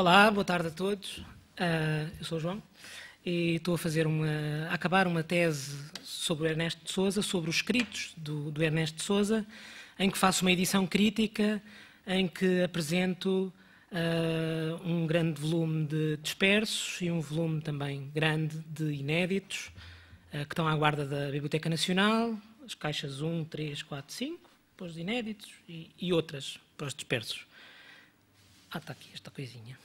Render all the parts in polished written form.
Olá, boa tarde a todos. Eu sou o João e estou a acabar uma tese sobre o Ernesto de Sousa, sobre os escritos do Ernesto de Sousa, em que faço uma edição crítica, em que apresento um grande volume de dispersos e um volume também grande de inéditos, que estão à guarda da Biblioteca Nacional, as caixas 1, 3, 4, 5, para os inéditos e outras para os dispersos. Está aqui esta coisinha.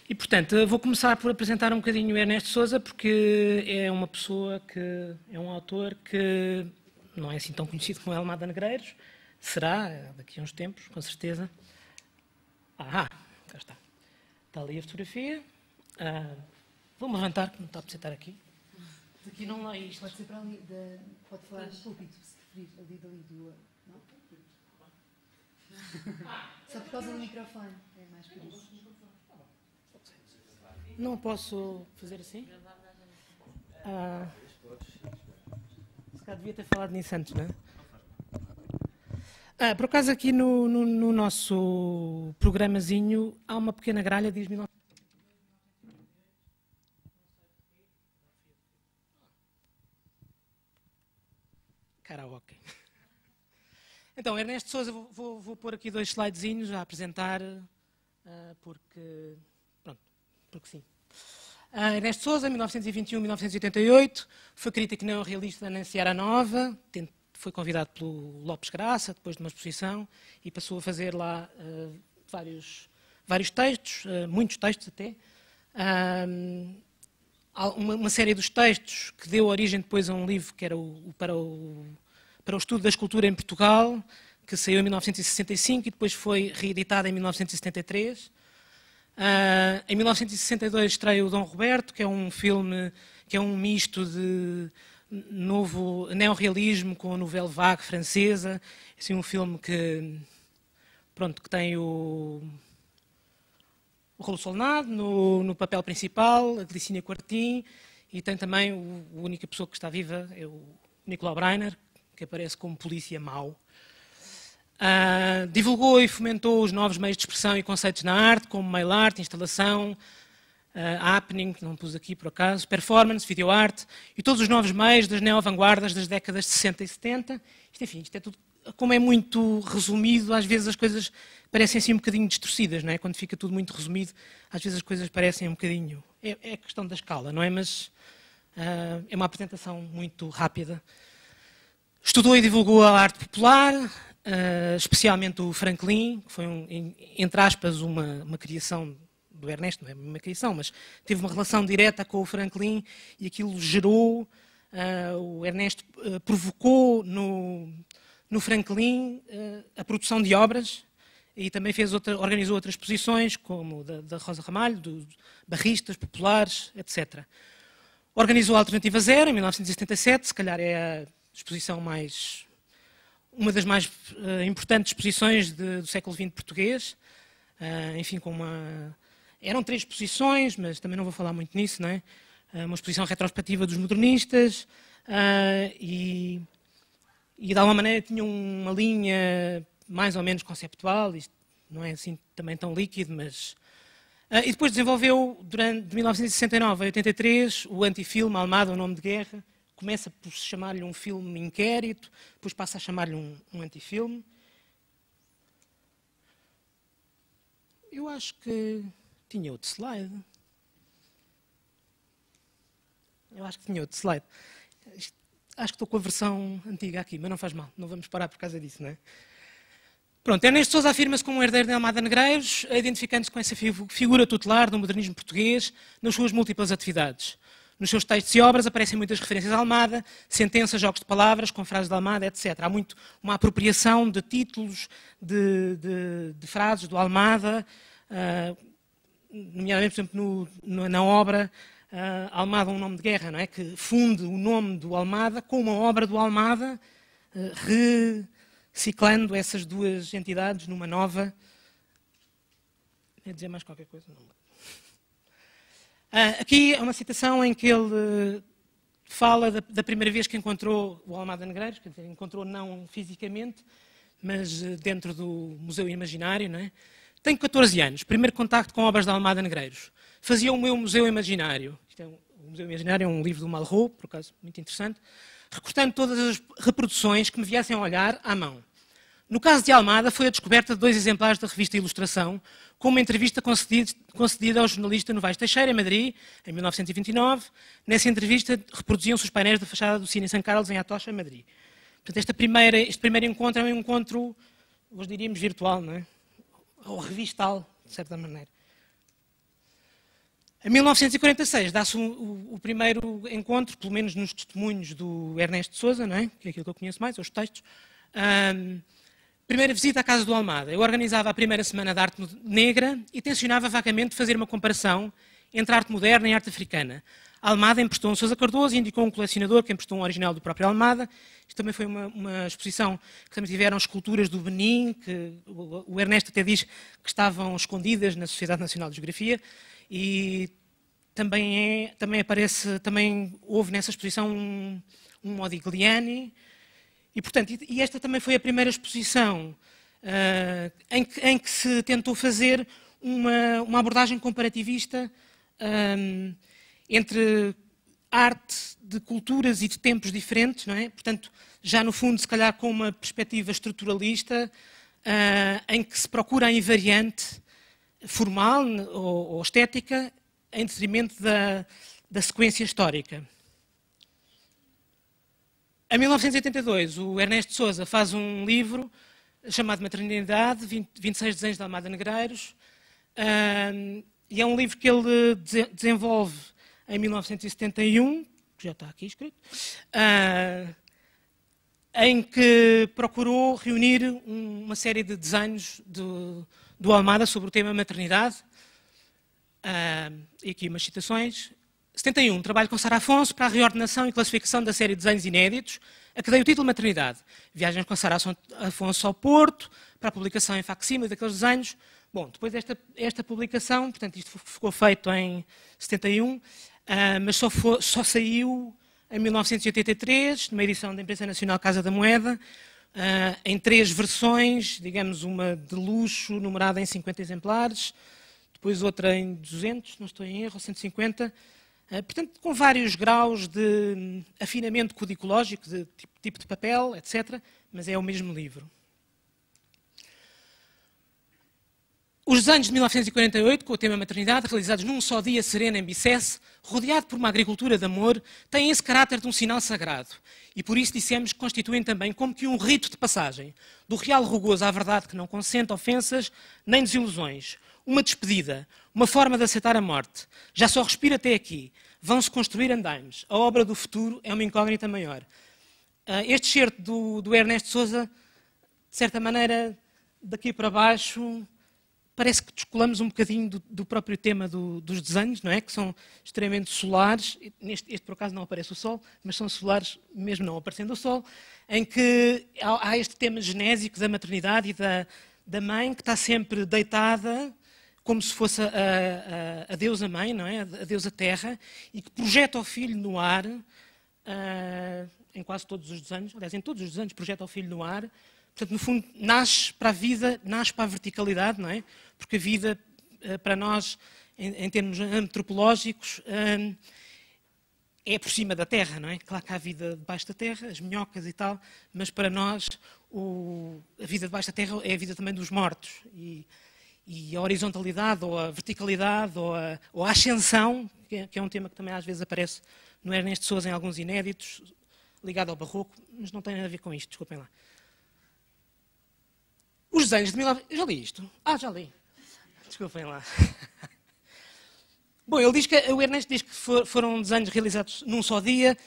E, portanto, vou começar por apresentar um bocadinho o Ernesto de Sousa, porque é uma pessoa que é um autor que não é assim tão conhecido como Almada Negreiros. Será, daqui a uns tempos, com certeza. Cá está. Está ali a fotografia. Vou-me levantar, que não está a apresentar aqui. Aqui não lá isto. Pode ser para ali, pode falar do púlpito, se preferir, ali dali do... Não? Só por causa do microfone, é mais por isso. Não posso fazer assim? Se calhar devia ter falado nisso antes, não é? Por acaso aqui no nosso programazinho há uma pequena gralha, diz-me... Karaoke. Então, Ernesto de Sousa, vou pôr aqui 2 slidezinhos a apresentar, porque sim. Ernesto de Sousa, 1921-1988, foi crítico neorrealista na Seara Nova, foi convidado pelo Lopes Graça, depois de uma exposição, e passou a fazer lá vários textos, muitos textos até. Uma série dos textos que deu origem depois a um livro que era para o estudo da escultura em Portugal, que saiu em 1965 e depois foi reeditado em 1973. Em 1962 estreia o Dom Roberto, que é um filme, que é um misto de novo neorrealismo com a nouvelle vague francesa. Assim, um filme que tem o Raul Solnado no papel principal, a Glicínia Quartim, e tem também a única pessoa que está viva, é o Nicolau Breiner, que aparece como polícia mau. Divulgou e fomentou os novos meios de expressão e conceitos na arte, como mail art, instalação, happening, que não pus aqui por acaso, performance, videoarte, e todos os novos meios das neo-vanguardas das décadas de 60 e 70. Isto é tudo, como é muito resumido, às vezes as coisas parecem assim um bocadinho distorcidas, não é? Quando fica tudo muito resumido, às vezes as coisas parecem um bocadinho... É questão da escala, não é? Mas é uma apresentação muito rápida. Estudou e divulgou a arte popular, especialmente o Franklin, que foi, entre aspas, uma criação do Ernesto, não é uma criação, mas teve uma relação direta com o Franklin e aquilo gerou, o Ernesto provocou no Franklin a produção de obras e também organizou outras exposições, como da Rosa Ramalho, dos barristas populares, etc. Organizou a Alternativa Zero, em 1977, se calhar é a exposição uma das mais importantes exposições do século XX português, enfim, eram 3 exposições, mas também não vou falar muito nisso, não é? Uma exposição retrospectiva dos modernistas e de alguma maneira tinha uma linha mais ou menos conceptual, isto não é assim também tão líquido, mas... e depois desenvolveu, de 1969 a 83, o antifilme Almada, o Nome de Guerra. Começa por chamar-lhe um filme inquérito, depois passa a chamar-lhe um antifilme. Eu acho que tinha outro slide. Acho que estou com a versão antiga aqui, mas não faz mal, não vamos parar por causa disso, não é? Pronto, Ernesto de Sousa afirma-se como um herdeiro de Almada Negreiros, identificando-se com essa figura tutelar do modernismo português nas suas múltiplas atividades. Nos seus textos e obras aparecem muitas referências a Almada, sentenças, jogos de palavras, com frases de Almada, etc. Há muito uma apropriação de títulos, de frases do Almada, nomeadamente, por exemplo, na obra Almada, um nome de guerra, não é? Que funde o nome do Almada com uma obra do Almada, reciclando essas duas entidades numa nova... Quer dizer mais qualquer coisa? Não. Aqui é uma citação em que ele fala da primeira vez que encontrou o Almada Negreiros, quer dizer, encontrou não fisicamente, mas dentro do Museu Imaginário, não é? Tenho 14 anos, primeiro contacto com obras de Almada Negreiros. Fazia o meu Museu Imaginário. O Museu Imaginário é um livro do Malraux, por acaso, muito interessante, recortando todas as reproduções que me viessem a olhar à mão. No caso de Almada, foi a descoberta de 2 exemplares da revista Ilustração, com uma entrevista concedida ao jornalista Novaes Teixeira, em Madrid, em 1929. Nessa entrevista, reproduziam-se os painéis da fachada do Cine São Carlos, em Atocha, em Madrid. Portanto, este primeiro encontro é um encontro, hoje diríamos, virtual, não é? Ou revistal, de certa maneira. Em 1946 dá-se o primeiro encontro, pelo menos nos testemunhos do Ernesto de Sousa, não é? Que é aquilo que eu conheço mais, os textos. Primeira visita à Casa do Almada. Eu organizava a primeira semana de arte negra e tencionava vagamente fazer uma comparação entre arte moderna e arte africana. A Almada emprestou um Sousa Cardoso e indicou um colecionador que emprestou um original do próprio Almada. Isto também foi uma exposição que também tiveram esculturas do Benin, que o Ernesto até diz que estavam escondidas na Sociedade Nacional de Geografia, e também houve nessa exposição um Modigliani. E, portanto, esta também foi a primeira exposição em que se tentou fazer uma abordagem comparativista entre arte de culturas e de tempos diferentes, não é? Portanto, já no fundo, se calhar com uma perspectiva estruturalista, em que se procura a invariante formal ou estética em detrimento da sequência histórica. Em 1982, o Ernesto de Sousa faz um livro chamado Maternidade, 26 desenhos de Almada Negreiros, e é um livro que ele desenvolve em 1971, que já está aqui escrito, em que procurou reunir uma série de desenhos do Almada sobre o tema maternidade, e aqui umas citações. 71, trabalho com Sara Afonso para a reordenação e classificação da série de desenhos inéditos, a que dei o título Maternidade. Viagens com Sara Afonso ao Porto, para a publicação em facsímile daqueles desenhos. Bom, depois desta publicação, portanto, isto ficou feito em 71, mas só saiu em 1983, numa edição da Imprensa Nacional Casa da Moeda, em 3 versões, digamos, uma de luxo, numerada em 50 exemplares, depois outra em 200, não estou em erro, 150, portanto, com vários graus de afinamento codicológico, de tipo de papel, etc., mas é o mesmo livro. Os desenhos de 1948, com o tema maternidade, realizados num só dia sereno em Bicesse, rodeado por uma agricultura de amor, têm esse caráter de um sinal sagrado. E por isso dissemos que constituem também como que um rito de passagem, do real rugoso à verdade que não consente ofensas nem desilusões. Uma despedida, uma forma de aceitar a morte. Já só respiro até aqui. Vão-se construir andaimes. A obra do futuro é uma incógnita maior. Este excerto do Ernesto de Sousa, de certa maneira, daqui para baixo, parece que descolamos um bocadinho do próprio tema dos desenhos, não é? Que são extremamente solares. Este, por acaso, não aparece o sol, mas são solares, mesmo não aparecendo o sol, em que há este tema genésico da maternidade e da mãe que está sempre deitada, como se fosse a deusa mãe, não é? A deusa terra, e que projeta o filho no ar, em quase todos os desenhos, aliás, em todos os desenhos projeta o filho no ar. Portanto, no fundo, nasce para a vida, nasce para a verticalidade, não é? Porque a vida, para nós, em termos antropológicos, é por cima da terra, não é? Claro que há a vida debaixo da terra, as minhocas e tal, mas para nós a vida debaixo da terra é a vida também dos mortos. E a horizontalidade, ou a verticalidade, ou a ascensão, que é um tema que também às vezes aparece no Ernesto de Sousa em alguns inéditos, ligado ao barroco, mas não tem nada a ver com isto, desculpem lá. Os desenhos de 19... Já li isto? Já li. Desculpem lá. Bom, o Ernesto diz que foram desenhos realizados num só dia,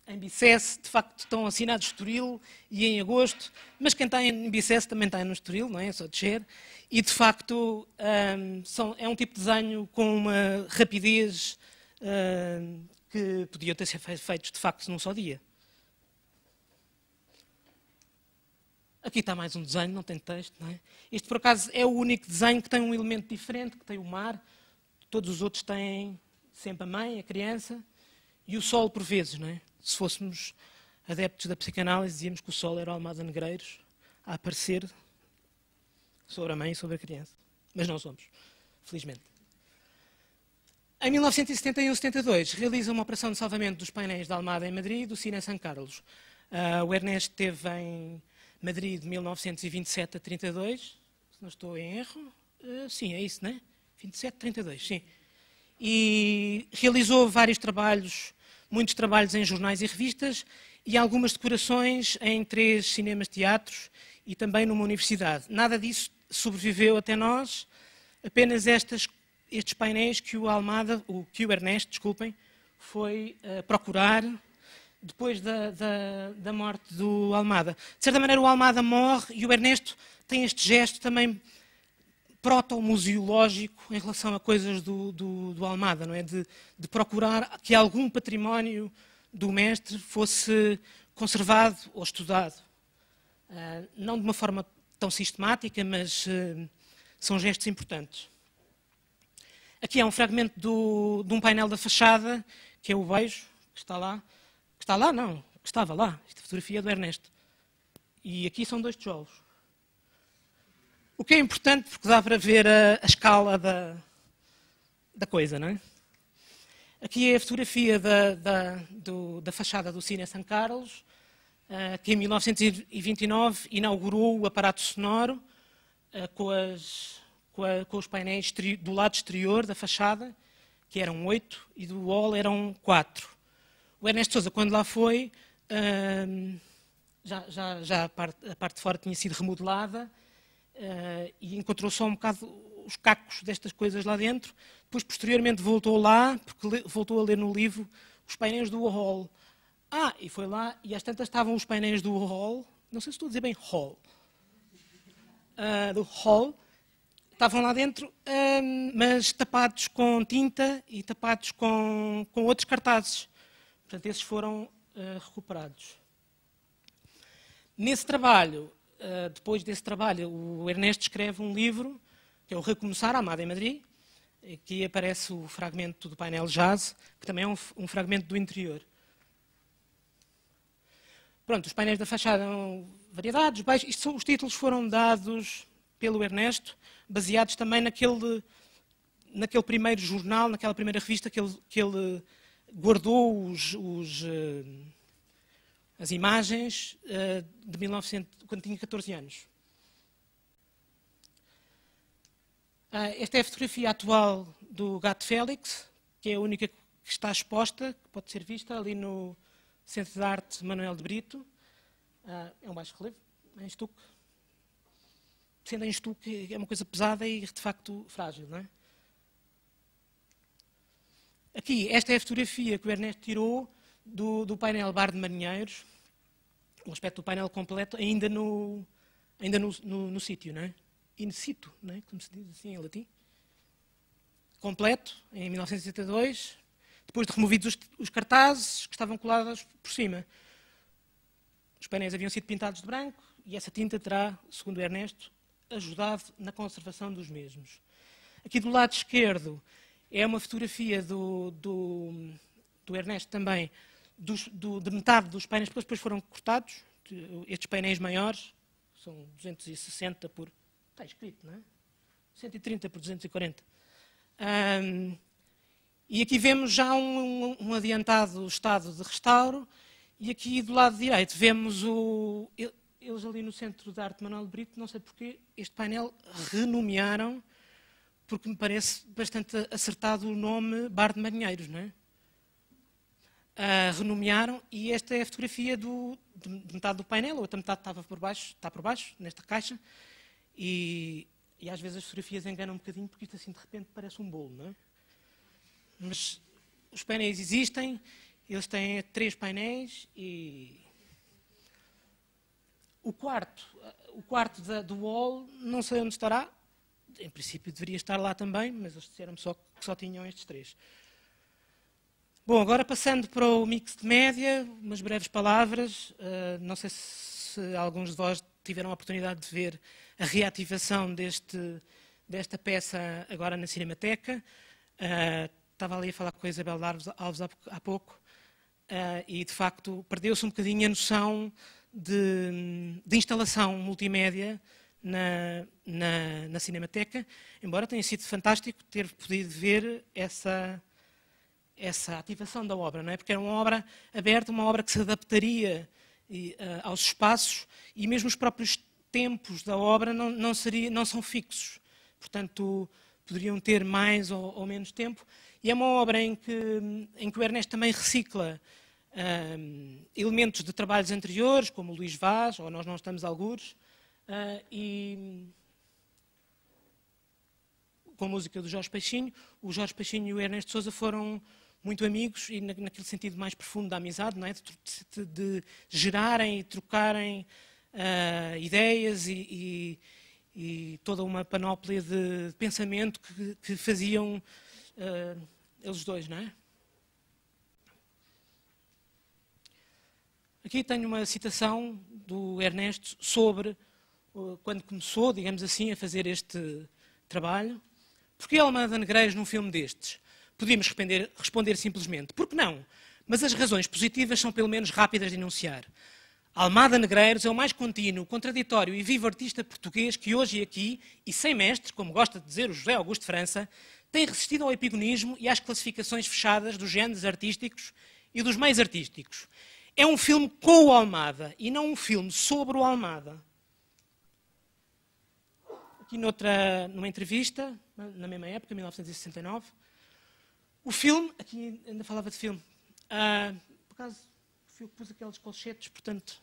em Bicesse, de facto estão assinados Estoril e em agosto, mas quem está em Bicesse também está no Estoril, não é? É só descer. E, de facto, é um tipo de desenho com uma rapidez que podia ter sido feito, de facto, num só dia. Aqui está mais um desenho, não tem texto, não é? Este, por acaso, é o único desenho que tem um elemento diferente, que tem o mar. Todos os outros têm sempre a mãe, a criança, e o sol, por vezes, não é? Se fôssemos adeptos da psicanálise, dizíamos que o sol era o Almada Negreiros a aparecer sobre a mãe e sobre a criança. Mas não somos, felizmente. Em 1971-72, realiza uma operação de salvamento dos painéis da Almada em Madrid e do Cine São Carlos. O Ernesto esteve em Madrid de 1927 a 32, se não estou em erro. Sim, é isso, não é? 27 a 32, sim. E realizou vários trabalhos, muitos trabalhos em jornais e revistas e algumas decorações em 3 cinemas-teatros e também numa universidade. Nada disso sobreviveu até nós, apenas estes painéis que o Ernesto, desculpem, foi procurar depois da morte do Almada. De certa maneira, o Almada morre e o Ernesto tem este gesto também proto-museológico em relação a coisas do Almada, não é? De procurar que algum património do mestre fosse conservado ou estudado. Não de uma forma tão sistemática, mas são gestos importantes. Aqui é um fragmento de um painel da fachada, que é o beijo, que está lá. Que está lá? Não, que estava lá. Esta fotografia é do Ernesto. E aqui são 2 tijolos. O que é importante, porque dá para ver a escala da coisa, não é? Aqui é a fotografia da fachada do Cine São Carlos, que em 1929 inaugurou o aparato sonoro com os painéis do lado exterior da fachada, que eram 8, e do hall eram 4. O Ernesto Sousa, quando lá foi, já a parte de fora tinha sido remodelada e encontrou só um bocado os cacos destas coisas lá dentro. Depois, posteriormente, voltou lá, porque voltou a ler no livro os painéis do hall. E foi lá, e às tantas estavam os painéis do hall, não sei se estou a dizer bem hall, do hall, estavam lá dentro, mas tapados com tinta e tapados com outros cartazes. Portanto, esses foram recuperados. Nesse trabalho, depois desse trabalho, o Ernesto escreve um livro, que é o Recomeçar a Almada em Madrid. Aqui aparece o fragmento do painel jazz, que também é um fragmento do interior. Pronto, os painéis da fachada são variedades, baixos. Os títulos foram dados pelo Ernesto, baseados também naquele primeiro jornal, naquela primeira revista que ele guardou as imagens de 1900, quando tinha 14 anos. Esta é a fotografia atual do Gato Félix, que é a única que está exposta, que pode ser vista ali no Centro de Arte Manuel de Brito. É um baixo relevo, em estuque. Sendo em estuque, é uma coisa pesada e, de facto, frágil, não é? Aqui, esta é a fotografia que o Ernesto tirou do painel Bar de Marinheiros, o aspecto do painel completo, ainda no sítio, não é? In situ, não é? Como se diz assim em latim. Completo, em 1972, depois de removidos os cartazes que estavam colados por cima. Os painéis haviam sido pintados de branco e essa tinta terá, segundo o Ernesto, ajudado na conservação dos mesmos. Aqui do lado esquerdo é uma fotografia do Ernesto também, de metade dos painéis, porque depois foram cortados. Estes painéis maiores são 260 por... Está escrito, não é? 130 por 240. E aqui vemos já um adiantado estado de restauro. E aqui do lado direito vemos eles ali no Centro de Arte Manuel de Brito, não sei porquê, este painel renomearam, porque me parece bastante acertado o nome Bar de Marinheiros, não é? Renomearam, e esta é a fotografia de metade do painel, a outra metade está por baixo, nesta caixa, e às vezes as fotografias enganam um bocadinho, porque isto assim de repente parece um bolo, não é? Mas os painéis existem, eles têm 3 painéis e... O quarto do wall, não sei onde estará, em princípio deveria estar lá também, mas eles disseram-me só que só tinham estes 3. Bom, agora passando para o mix de média, umas breves palavras. Não sei se alguns de vós tiveram a oportunidade de ver a reativação desta peça agora na Cinemateca. Estava ali a falar com a Isabel Alves há pouco e, de facto, perdeu-se um bocadinho a noção de instalação multimédia na Cinemateca, embora tenha sido fantástico ter podido ver essa ativação da obra, não é? Porque era uma obra aberta, uma obra que se adaptaria aos espaços, e mesmo os próprios tempos da obra não são fixos. Portanto, poderiam ter mais ou menos tempo. E é uma obra em que o Ernesto também recicla elementos de trabalhos anteriores, como o Luís Vaz, ou Nós Não Estamos Algures, e com a música do Jorge Peixinho. O Jorge Peixinho e o Ernesto Sousa foram muito amigos, e naquele sentido mais profundo da amizade, não é? de gerarem e trocarem ideias e toda uma panóplia de pensamento que faziam eles dois, não é? Aqui tenho uma citação do Ernesto sobre quando começou, digamos assim, a fazer este trabalho. Porquê Almada Negreiros num filme destes? Podíamos responder simplesmente, por que não? Mas as razões positivas são pelo menos rápidas de enunciar. Almada Negreiros é o mais contínuo, contraditório e vivo artista português que hoje e aqui, e sem mestre, como gosta de dizer o José Augusto França, tem resistido ao epigonismo e às classificações fechadas dos géneros artísticos e dos meios artísticos. É um filme com o Almada e não um filme sobre o Almada. Aqui numa entrevista, na mesma época, 1969, o filme, aqui ainda falava de filme, por acaso fui eu que pus aqueles colchetes, portanto,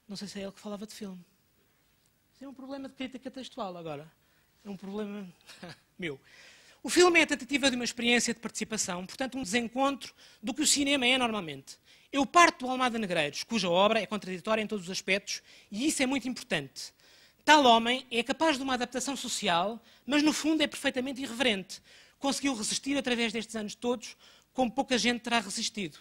não sei se é ele que falava de filme. Isso é um problema de crítica textual agora. É um problema meu. O filme é a tentativa de uma experiência de participação, portanto um desencontro do que o cinema é normalmente. Eu parto do Almada Negreiros, cuja obra é contraditória em todos os aspectos, e isso é muito importante. Tal homem é capaz de uma adaptação social, mas no fundo é perfeitamente irreverente. Conseguiu resistir através destes anos todos, como pouca gente terá resistido.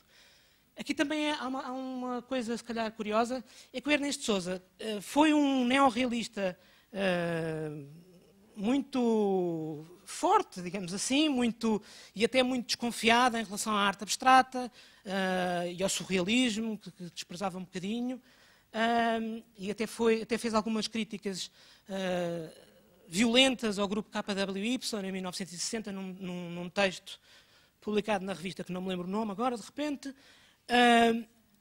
Aqui também há uma coisa, se calhar, curiosa, é que o Ernesto Sousa foi um neorrealista muito forte, digamos assim, e até muito desconfiado em relação à arte abstrata e ao surrealismo, que desprezava um bocadinho, e até fez algumas críticas violentas ao grupo KWY em 1960, num texto publicado na revista, que não me lembro o nome agora, de repente,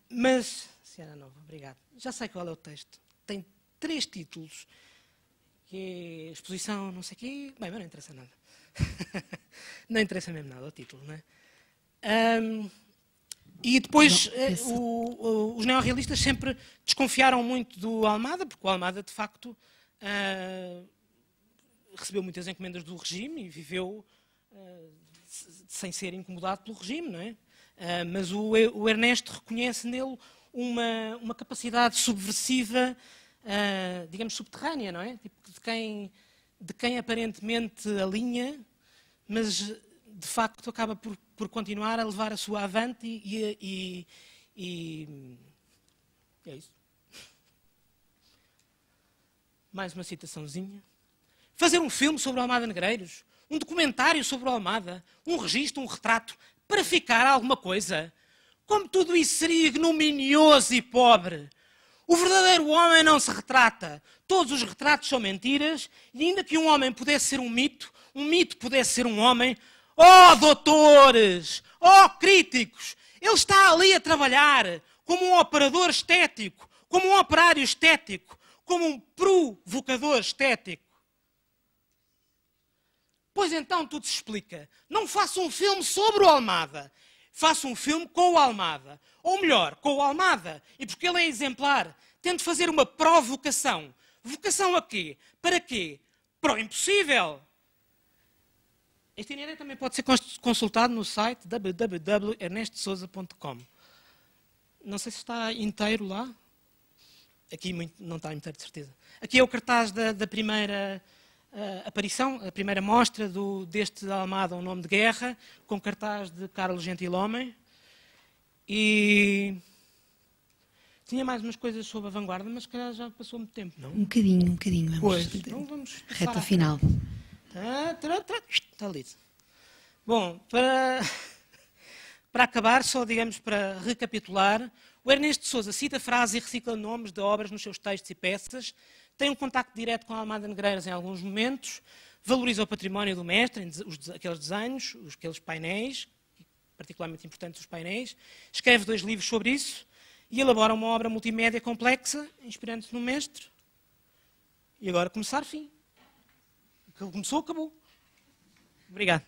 mas... Senhora Nova, obrigado. Já sei qual é o texto. Tem 3 títulos, que é exposição, não sei o quê... Bem, mas não interessa nada. Não interessa mesmo nada o título, não é? E depois os neorrealistas sempre desconfiaram muito do Almada, porque o Almada, de facto, recebeu muitas encomendas do regime e viveu sem ser incomodado pelo regime, não é? Mas o Ernesto reconhece nele uma capacidade subversiva, digamos, subterrânea, não é? Tipo, de quem aparentemente alinha, mas de facto acaba por continuar a levar a sua avante e é isso. Mais uma citaçãozinha. Fazer um filme sobre o Almada Negreiros, um documentário sobre o Almada, um registro, um retrato, para ficar alguma coisa. Como tudo isso seria ignominioso e pobre. O verdadeiro homem não se retrata. Todos os retratos são mentiras, e ainda que um homem pudesse ser um mito pudesse ser um homem. Oh, doutores! Oh, críticos! Ele está ali a trabalhar como um operador estético, como um operário estético, como um provocador estético. Pois então tudo se explica. Não faço um filme sobre o Almada. Faço um filme com o Almada. Ou melhor, com o Almada. E porque ele é exemplar, tento fazer uma provocação. Vocação a quê? Para quê? Para o impossível. Este itinerário também pode ser consultado no site www.ernestosousa.com. Não sei se está inteiro lá. Aqui não está inteiro, de certeza. Aqui é o cartaz da primeira aparição, a primeira mostra deste Almada, Um Nome de Guerra, com cartaz de Carlos Gentilhomem. E tinha mais umas coisas sobre a vanguarda, mas se calhar já passou muito tempo, não? Um bocadinho. Vamos, pois, então vamos reta final. Está lido. Bom, para acabar, só digamos para recapitular, o O Ernesto de Sousa cita frases e recicla nomes de obras nos seus textos e peças, tem um contacto direto com a Almada Negreiras em alguns momentos, valoriza o património do mestre, aqueles desenhos, aqueles painéis, particularmente importantes os painéis, escreve 2 livros sobre isso e elabora uma obra multimédia complexa, inspirando-se no mestre. E agora começar, fim. O que ele começou, acabou. Obrigado.